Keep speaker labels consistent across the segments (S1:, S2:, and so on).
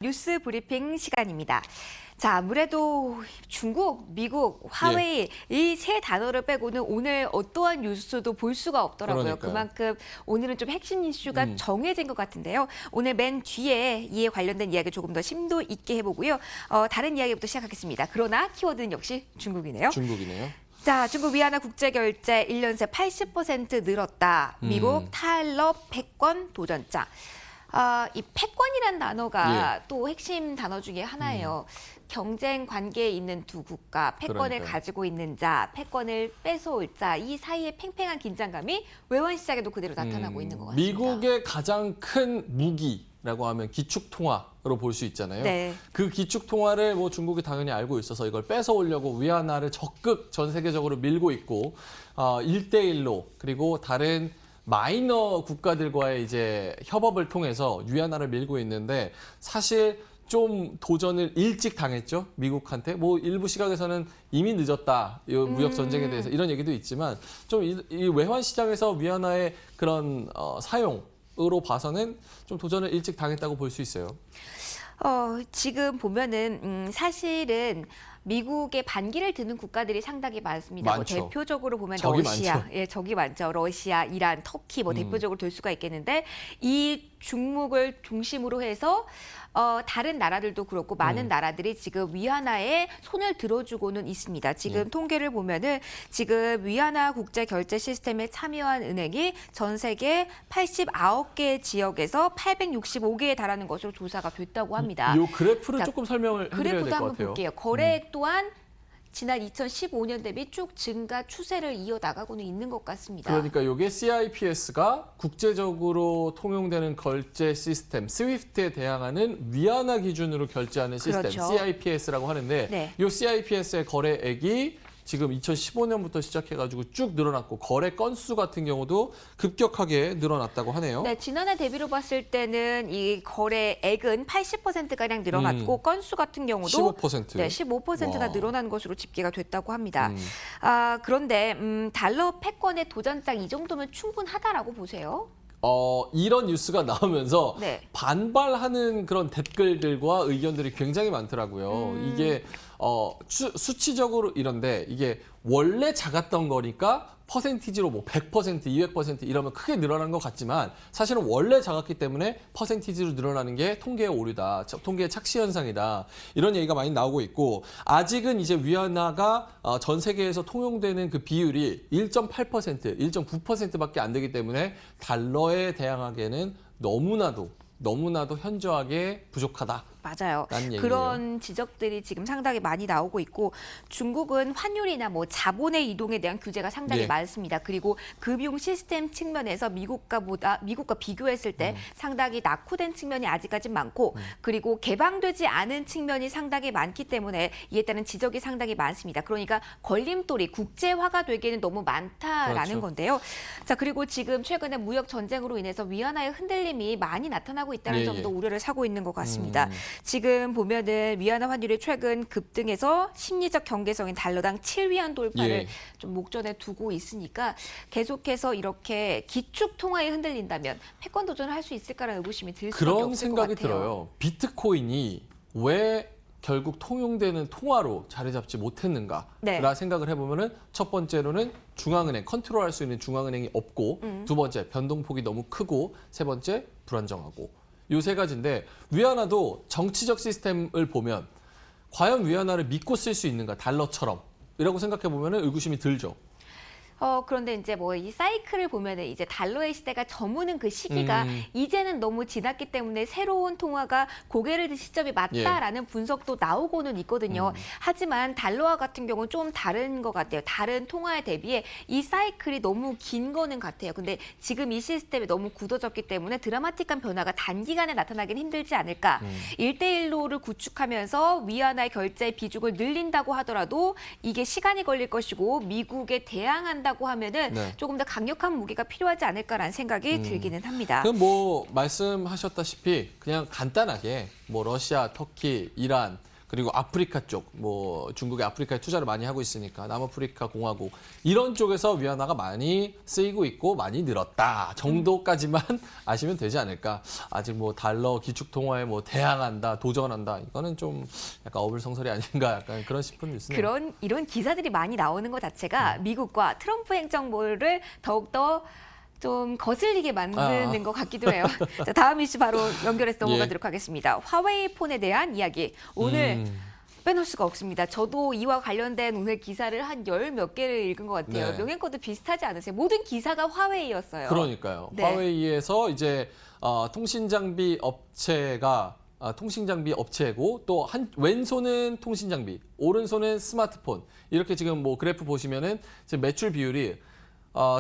S1: 뉴스 브리핑 시간입니다. 자, 아무래도 중국, 미국, 화웨이 이 세 단어를 빼고는 오늘 어떠한 뉴스도 볼 수가 없더라고요.
S2: 그러니까요.
S1: 그만큼 오늘은 좀 핵심 이슈가 정해진 것 같은데요. 오늘 맨 뒤에 이에 관련된 이야기 조금 더 심도 있게 해보고요. 다른 이야기부터 시작하겠습니다. 그러나 키워드는 역시 중국이네요.
S2: 중국이네요.
S1: 자, 중국 위안화 국제 결제 1년 새 80% 늘었다. 미국 탈러 패권 도전장. 이 패권이란 단어가 또 핵심 단어 중에 하나예요. 경쟁 관계에 있는 두 국가, 패권을
S2: 그러니까요.
S1: 가지고 있는 자, 패권을 뺏어올 자, 이 사이의 팽팽한 긴장감이 외환 시장에도 그대로 나타나고 있는 것 같습니다.
S2: 미국의 가장 큰 무기라고 하면 기축통화로 볼 수 있잖아요.
S1: 네.
S2: 그 기축통화를 뭐 중국이 당연히 알고 있어서 이걸 뺏어오려고 위안화를 적극 전 세계적으로 밀고 있고 1대1로 그리고 다른 마이너 국가들과의 이제 협업을 통해서 위안화를 밀고 있는데 사실 좀 도전을 일찍 당했죠. 미국한테. 뭐 일부 시각에서는 이미 늦었다. 이 무역 전쟁에 대해서 이런 얘기도 있지만 좀 이 외환 시장에서 위안화의 그런 사용으로 봐서는 좀 도전을 일찍 당했다고 볼 수 있어요.
S1: 지금 보면은 사실은 미국의 반기를 드는 국가들이 상당히 많습니다. 뭐
S2: 많죠.
S1: 대표적으로 보면
S2: 적이
S1: 러시아,
S2: 많죠.
S1: 예, 적이 많죠. 러시아, 이란, 터키 뭐 대표적으로 들 수가 있겠는데 이 중국을 중심으로 해서 다른 나라들도 그렇고 많은 나라들이 지금 위안화에 손을 들어주고는 있습니다. 지금 통계를 보면은 지금 위안화 국제 결제 시스템에 참여한 은행이 전 세계 89개 지역에서 865개에 달하는 것으로 조사가 됐다고 합니다.
S2: 이 그래프를
S1: 자,
S2: 조금 설명을 해드려야
S1: 그래프도
S2: 될 것
S1: 한번
S2: 같아요.
S1: 볼게요. 거래액 또한 지난 2015년 대비 쭉 증가 추세를 이어나가고는 있는 것 같습니다.
S2: 그러니까 이게 CIPS가 국제적으로 통용되는 결제 시스템, 스위프트에 대항하는 위안화 기준으로 결제하는 시스템,
S1: 그렇죠.
S2: CIPS라고 하는데
S1: 네.
S2: 이 CIPS의 거래액이 지금 2015년부터 시작해가지고 쭉 늘어났고 거래 건수 같은 경우도 급격하게 늘어났다고 하네요.
S1: 네, 지난해 대비로 봤을 때는 이 거래액은 80%가량 늘어났고 건수 같은 경우도
S2: 15%.
S1: 네, 15%가
S2: 와.
S1: 늘어난 것으로 집계가 됐다고 합니다. 그런데 달러 패권의 도전장 이 정도면 충분하다라고 보세요?
S2: 이런 뉴스가 나오면서
S1: 네.
S2: 반발하는 그런 댓글들과 의견들이 굉장히 많더라고요. 이게 수치적으로 이런데 이게 원래 작았던 거니까 퍼센티지로 뭐 100%, 200% 이러면 크게 늘어난 것 같지만 사실은 원래 작았기 때문에 퍼센티지로 늘어나는 게 통계의 오류다, 통계의 착시 현상이다 이런 얘기가 많이 나오고 있고 아직은 이제 위안화가 전 세계에서 통용되는 그 비율이 1.8%, 1.9%밖에 안 되기 때문에 달러에 대항하기에는 너무나도 현저하게 부족하다.
S1: 맞아요.
S2: 라는 얘기예요.
S1: 그런 지적들이 지금 상당히 많이 나오고 있고 중국은 환율이나 뭐 자본의 이동에 대한 규제가 상당히
S2: 예.
S1: 많습니다. 그리고 금융 시스템 측면에서 미국과 비교했을 때 상당히 낙후된 측면이 아직까지 많고 그리고 개방되지 않은 측면이 상당히 많기 때문에 이에 따른 지적이 상당히 많습니다. 그러니까 걸림돌이 국제화가 되기에는 너무 많다라는
S2: 그렇죠.
S1: 건데요. 자, 그리고 지금 최근에 무역 전쟁으로 인해서 위안화의 흔들림이 많이 나타나고 있다는
S2: 예,
S1: 점도
S2: 예.
S1: 우려를 사고 있는 것 같습니다. 지금 보면은 위안화 환율이 최근 급등해서 심리적 경계성인 달러당 7위안 돌파를
S2: 예.
S1: 좀 목전에 두고 있으니까 계속해서 이렇게 기축 통화에 흔들린다면 패권 도전을 할 수 있을까라는 의구심이 들 수밖에
S2: 그런
S1: 없을 것
S2: 생각이
S1: 같아요.
S2: 들어요. 비트코인이 왜 결국 통용되는 통화로 자리 잡지 못했는가라
S1: 네.
S2: 생각을 해보면은 첫 번째로는 중앙은행 컨트롤할 수 있는 중앙은행이 없고 두 번째 변동폭이 너무 크고 세 번째 불안정하고 요 세 가지인데 위안화도 정치적 시스템을 보면 과연 위안화를 믿고 쓸 수 있는가 달러처럼 이라고 생각해 보면은 의구심이 들죠.
S1: 그런데 이제 뭐 이 사이클을 보면은 이제 달러의 시대가 저무는 그 시기가 이제는 너무 지났기 때문에 새로운 통화가 고개를 들 시점이 맞다라는 분석도 나오고는 있거든요. 하지만 달러화 같은 경우는 좀 다른 것 같아요. 다른 통화에 대비해 이 사이클이 너무 긴 거는 같아요. 근데 지금 이 시스템이 너무 굳어졌기 때문에 드라마틱한 변화가 단기간에 나타나긴 힘들지 않을까. 1대1로를 구축하면서 위안화의 결제 비중을 늘린다고 하더라도 이게 시간이 걸릴 것이고 미국에 대항한다고 하면은
S2: 네.
S1: 조금 더 강력한 무기가 필요하지 않을까라는 생각이 들기는 합니다.
S2: 그럼 뭐 말씀하셨다시피 그냥 간단하게 뭐 러시아, 터키, 이란 그리고 아프리카 쪽, 뭐 중국의 아프리카에 투자를 많이 하고 있으니까 남아프리카 공화국 이런 쪽에서 위안화가 많이 쓰이고 있고 많이 늘었다 정도까지만 아시면 되지 않을까. 아직 뭐 달러 기축 통화에 뭐 대항한다, 도전한다 이거는 좀 약간 어불성설이 아닌가 약간 그런 싶은 뉴스네요.
S1: 이런 기사들이 많이 나오는 것 자체가 미국과 트럼프 행정부를 더욱더 좀 거슬리게 만드는 것 같기도 해요. 자, 다음 이슈 바로 연결해서 넘어가도록 하겠습니다. 화웨이 폰에 대한 이야기. 오늘 빼놓을 수가 없습니다. 저도 이와 관련된 오늘 기사를 한 열 몇 개를 읽은 것 같아요.
S2: 네.
S1: 명예권도 비슷하지 않으세요? 모든 기사가 화웨이였어요.
S2: 그러니까요.
S1: 네.
S2: 화웨이에서 이제 통신장비 업체가 통신장비 업체고 또 왼손은 통신장비, 오른손은 스마트폰. 이렇게 지금 뭐 그래프 보시면은 지금 매출 비율이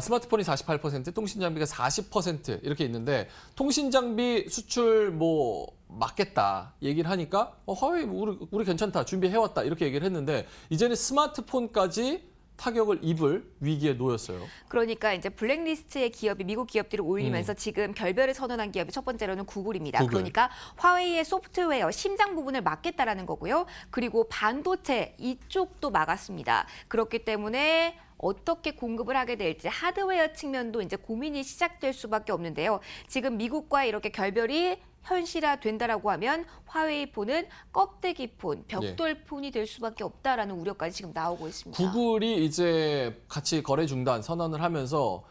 S2: 스마트폰이 48%, 통신장비가 40% 이렇게 있는데 통신장비 수출 뭐 맞겠다 얘기를 하니까 화웨이 우리 괜찮다 준비해왔다 이렇게 얘기를 했는데 이제는 스마트폰까지 타격을 입을 위기에 놓였어요.
S1: 그러니까 이제 블랙리스트의 기업이 미국 기업들을 올리면서 지금 결별을 선언한 기업이 첫 번째로는 구글입니다.
S2: 구글.
S1: 그러니까 화웨이의 소프트웨어 심장 부분을 막겠다라는 거고요. 그리고 반도체 이쪽도 막았습니다. 그렇기 때문에 어떻게 공급을 하게 될지 하드웨어 측면도 이제 고민이 시작될 수밖에 없는데요. 지금 미국과 이렇게 결별이 현실화된다라고 하면 화웨이 폰은 껍데기 폰, 벽돌 폰이 될 수밖에 없다라는 우려까지 지금 나오고 있습니다.
S2: 구글이 이제 같이 거래 중단 선언을 하면서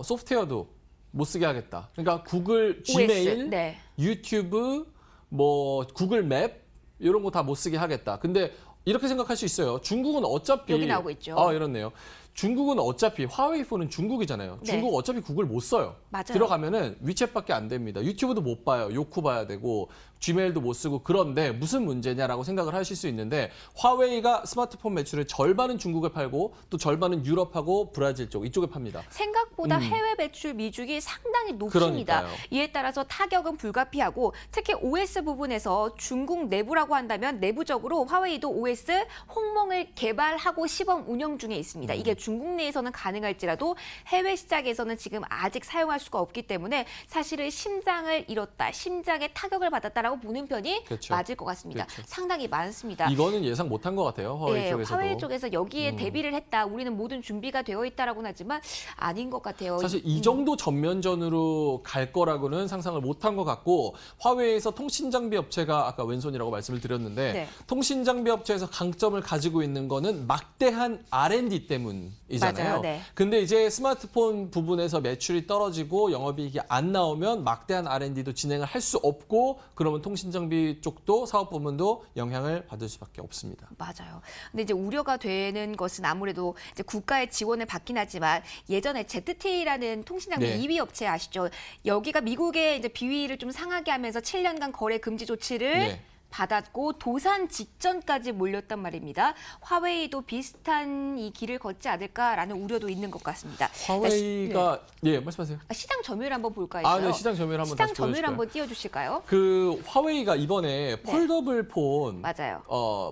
S2: 소프트웨어도 못 쓰게 하겠다. 그러니까 구글 지메일,
S1: 네.
S2: 유튜브, 뭐 구글 맵 이런 거 다 못 쓰게 하겠다. 근데 이렇게 생각할 수 있어요. 중국은 어차피
S1: 여기 나오고 있죠.
S2: 이렇네요. 중국은 어차피 화웨이 폰은 중국이잖아요.
S1: 네.
S2: 중국 어차피 구글 못 써요.
S1: 맞아요.
S2: 들어가면은 위챗밖에 안 됩니다. 유튜브도 못 봐요. 요쿠 봐야 되고 지메일도 못 쓰고 그런데 무슨 문제냐라고 생각을 하실 수 있는데 화웨이가 스마트폰 매출의 절반은 중국에 팔고 또 절반은 유럽하고 브라질 쪽 이쪽에 팝니다.
S1: 생각보다 해외 매출 미중이 상당히 높습니다.
S2: 그러니까요.
S1: 이에 따라서 타격은 불가피하고 특히 OS 부분에서 중국 내부라고 한다면 내부적으로 화웨이도 OS 홍몽을 개발하고 시범 운영 중에 있습니다. 이게 중국 내에서는 가능할지라도 해외 시장에서는 지금 아직 사용할 수가 없기 때문에 사실은 심장을 잃었다, 심장에 타격을 받았다라고 보는 편이
S2: 그렇죠.
S1: 맞을 것 같습니다.
S2: 그렇죠.
S1: 상당히 많습니다.
S2: 이거는 예상 못한 것 같아요. 화웨이 쪽에서도.
S1: 화웨이 쪽에서 여기에 대비를 했다. 우리는 모든 준비가 되어 있다라고는 하지만 아닌 것 같아요.
S2: 사실 이 정도 전면전으로 갈 거라고는 상상을 못한 것 같고 화웨이에서 통신장비 업체가 아까 왼손이라고 말씀을 드렸는데
S1: 네.
S2: 통신장비 업체에서 강점을 가지고 있는 거는 막대한 R&D 때문이잖아요.
S1: 맞아요. 네.
S2: 근데 이제 스마트폰 부분에서 매출이 떨어지고 영업이익이 안 나오면 막대한 R&D도 진행을 할 수 없고 그러면 통신장비 쪽도 사업 부문도 영향을 받을 수밖에 없습니다.
S1: 맞아요. 근데 이제 우려가 되는 것은 아무래도 이제 국가의 지원을 받긴 하지만 예전에 ZTE라는 통신장비
S2: 네.
S1: 2위 업체 아시죠? 여기가 미국의 이제 비위를 좀 상하게 하면서 7년간 거래 금지 조치를
S2: 네.
S1: 받았고 도산 직전까지 몰렸단 말입니다. 화웨이도 비슷한 이 길을 걷지 않을까라는 우려도 있는 것 같습니다.
S2: 화웨이가 말씀하세요.
S1: 시장 점유율 한번 볼까요?
S2: 네, 시장 점유율 한번
S1: 시장
S2: 다시
S1: 점유율
S2: 보여주실까요?
S1: 한번 띄워주실까요?
S2: 그 화웨이가 이번에 폴더블 폰
S1: 맞아요.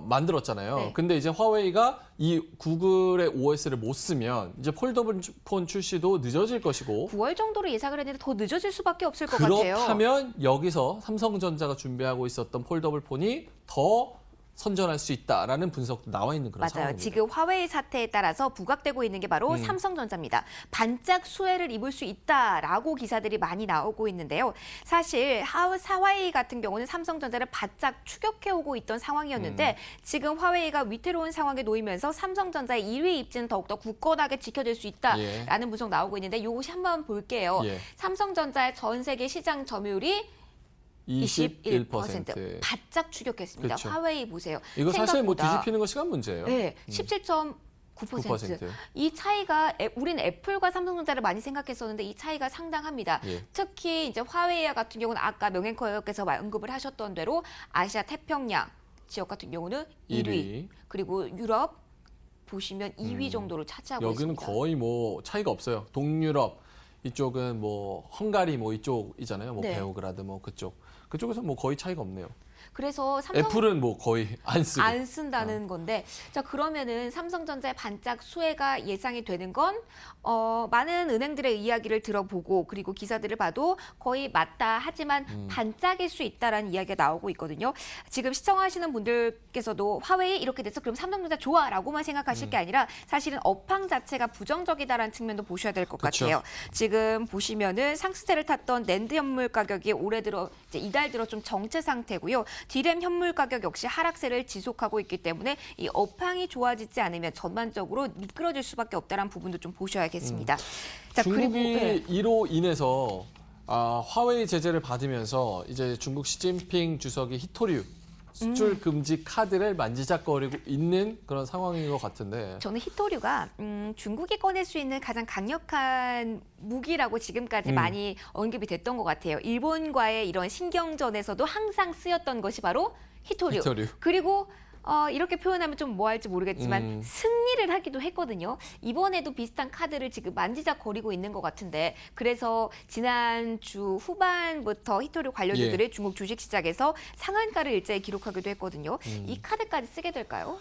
S2: 만들었잖아요.
S1: 네.
S2: 근데 이제 화웨이가 이 구글의 OS를 못 쓰면 이제 폴더블 폰 출시도 늦어질 것이고
S1: 9월 정도로 예상을 했는데 더 늦어질 수밖에 없을 것 같아요.
S2: 그렇다면 여기서 삼성전자가 준비하고 있었던 폴더블 폰이 더 선전할 수 있다라는 분석도 나와 있는 그런
S1: 맞아요.
S2: 상황입니다.
S1: 지금 화웨이 사태에 따라서 부각되고 있는 게 바로 삼성전자입니다. 반짝 수혜를 입을 수 있다라고 기사들이 많이 나오고 있는데요. 사실 화웨이 같은 경우는 삼성전자를 바짝 추격해오고 있던 상황이었는데 지금 화웨이가 위태로운 상황에 놓이면서 삼성전자의 1위 입지는 더욱더 굳건하게 지켜질 수 있다라는 분석 나오고 있는데 이것이 한번 볼게요. 삼성전자의 전 세계 시장 점유율이 21% 바짝 추격했습니다.
S2: 그렇죠.
S1: 화웨이 보세요.
S2: 이거 사실 뭐
S1: 생각보다
S2: 뒤집히는 거 시간 문제예요.
S1: 네, 17.9%. 이 차이가 우리는 애플과 삼성전자를 많이 생각했었는데 이 차이가 상당합니다. 특히 이제 화웨이 같은 경우는 아까 명앵커께서 언급을 하셨던 대로 아시아 태평양 지역 같은 경우는 1위. 그리고 유럽 보시면 2위 정도를 차지하고
S2: 여기는
S1: 있습니다.
S2: 거의 뭐 차이가 없어요. 동유럽 이쪽은 뭐 헝가리 뭐 이쪽이잖아요. 뭐
S1: 네.
S2: 베오그라드 뭐 그쪽에서 뭐 거의 차이가 없네요.
S1: 그래서 삼성
S2: 애플은 뭐 거의 안 쓰고.
S1: 안 쓴다는 건데, 자 그러면은 삼성전자의 반짝 수혜가 예상이 되는 건 많은 은행들의 이야기를 들어보고 그리고 기사들을 봐도 거의 맞다 하지만 반짝일 수 있다라는 이야기가 나오고 있거든요. 지금 시청하시는 분들께서도 화웨이 이렇게 돼서 그럼 삼성전자 좋아라고만 생각하실 게 아니라 사실은 업황 자체가 부정적이다라는 측면도 보셔야 될 것
S2: 그쵸.
S1: 같아요. 지금 보시면은 상승세를 탔던 낸드 현물 가격이 올해 들어 이제 이달 들어 좀 정체 상태고요. 디램 현물 가격 역시 하락세를 지속하고 있기 때문에 이 업황이 좋아지지 않으면 전반적으로 미끄러질 수밖에 없다는 부분도 좀 보셔야겠습니다. 자,
S2: 중국이 이로 인해서 화웨이 제재를 받으면서 이제 중국 시진핑 주석이 히토류 수출 금지 카드를 만지작거리고 있는 그런 상황인 것 같은데.
S1: 저는 히토류가 중국이 꺼낼 수 있는 가장 강력한 무기라고 지금까지 많이 언급이 됐던 것 같아요. 일본과의 이런 신경전에서도 항상 쓰였던 것이 바로 히토류. 그리고 이렇게 표현하면 좀 뭐 할지 모르겠지만 승리를 하기도 했거든요. 이번에도 비슷한 카드를 지금 만지작거리고 있는 것 같은데 그래서 지난주 후반부터 히토류 관련주들이 중국 주식시장에서 상한가를 일제히 기록하기도 했거든요. 이 카드까지 쓰게 될까요?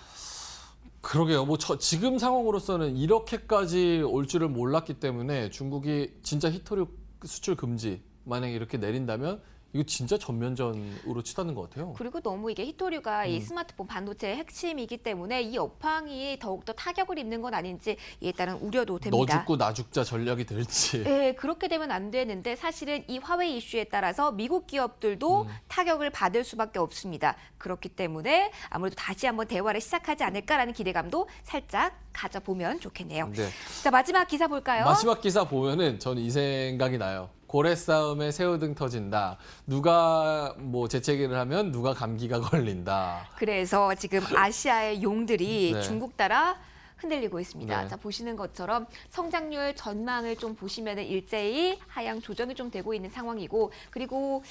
S2: 그러게요. 뭐 지금 상황으로서는 이렇게까지 올 줄을 몰랐기 때문에 중국이 진짜 히토류 수출 금지 만약에 이렇게 내린다면 이거 진짜 전면전으로 치닫는 것 같아요.
S1: 그리고 너무 이게 히토류가 이 스마트폰 반도체의 핵심이기 때문에 이 업황이 더욱더 타격을 입는 건 아닌지 이에 따른 우려도
S2: 너
S1: 됩니다.
S2: 죽고 나 죽자 전략이 될지.
S1: 네, 그렇게 되면 안 되는데 사실은 이 화웨이 이슈에 따라서 미국 기업들도 타격을 받을 수밖에 없습니다. 그렇기 때문에 아무래도 다시 한번 대화를 시작하지 않을까라는 기대감도 살짝 가져보면 좋겠네요.
S2: 네.
S1: 자, 마지막 기사 볼까요?
S2: 마지막 기사 보면은 저는 이 생각이 나요. 고래 싸움에 새우등 터진다. 누가 뭐 재채기를 하면 누가 감기가 걸린다.
S1: 그래서 지금 아시아의 용들이
S2: 네.
S1: 중국 따라 흔들리고 있습니다.
S2: 네.
S1: 자, 보시는 것처럼 성장률 전망을 좀 보시면은 일제히 하향 조정이 좀 되고 있는 상황이고 그리고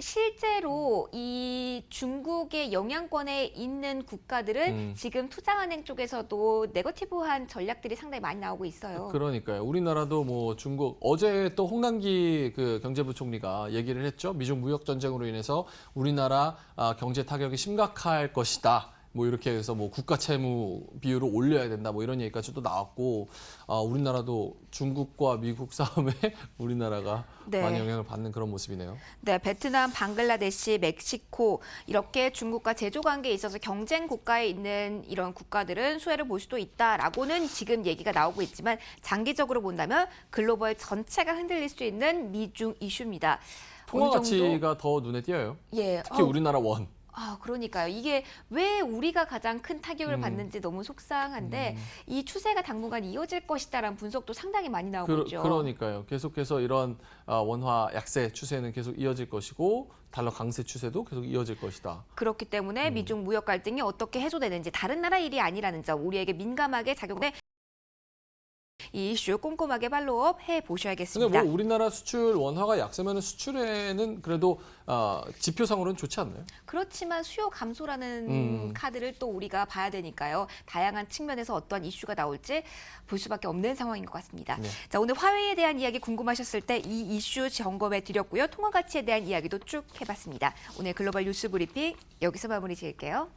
S1: 실제로 이 중국의 영향권에 있는 국가들은 지금 투자은행 쪽에서도 네거티브한 전략들이 상당히 많이 나오고 있어요.
S2: 그러니까요. 우리나라도 뭐 중국 어제 또 홍남기 그 경제부총리가 얘기를 했죠. 미중 무역 전쟁으로 인해서 우리나라 경제 타격이 심각할 것이다. 뭐 이렇게 해서 뭐 국가 채무 비율을 올려야 된다. 뭐 이런 얘기까지 또 나왔고 우리나라도 중국과 미국 싸움에 우리나라가
S1: 네.
S2: 많이 영향을 받는 그런 모습이네요.
S1: 네, 베트남, 방글라데시, 멕시코 이렇게 중국과 제조 관계에 있어서 경쟁 국가에 있는 이런 국가들은 수혜를 볼 수도 있다라고는 지금 얘기가 나오고 있지만 장기적으로 본다면 글로벌 전체가 흔들릴 수 있는 미중 이슈입니다.
S2: 통화
S1: 어느 정도?
S2: 가치가 더 눈에 띄어요.
S1: 예,
S2: 특히 우리나라 원.
S1: 그러니까요. 이게 왜 우리가 가장 큰 타격을 받는지 너무 속상한데 이 추세가 당분간 이어질 것이다라는 분석도 상당히 많이 나오고 있죠.
S2: 그러니까요. 계속해서 이런 원화 약세 추세는 계속 이어질 것이고 달러 강세 추세도 계속 이어질 것이다.
S1: 그렇기 때문에 미중 무역 갈등이 어떻게 해소되는지 다른 나라 일이 아니라는 점 우리에게 민감하게 작용돼 이 이슈 꼼꼼하게 팔로우업 해보셔야겠습니다.
S2: 근데 뭐 우리나라 수출 원화가 약세면 수출에는 그래도 지표상으로는 좋지 않나요?
S1: 그렇지만 수요 감소라는 카드를 또 우리가 봐야 되니까요. 다양한 측면에서 어떠한 이슈가 나올지 볼 수밖에 없는 상황인 것 같습니다.
S2: 네.
S1: 자, 오늘 화웨이에 대한 이야기 궁금하셨을 때 이 이슈 점검해 드렸고요. 통화 가치에 대한 이야기도 쭉 해봤습니다. 오늘 글로벌 뉴스 브리핑 여기서 마무리 지을게요.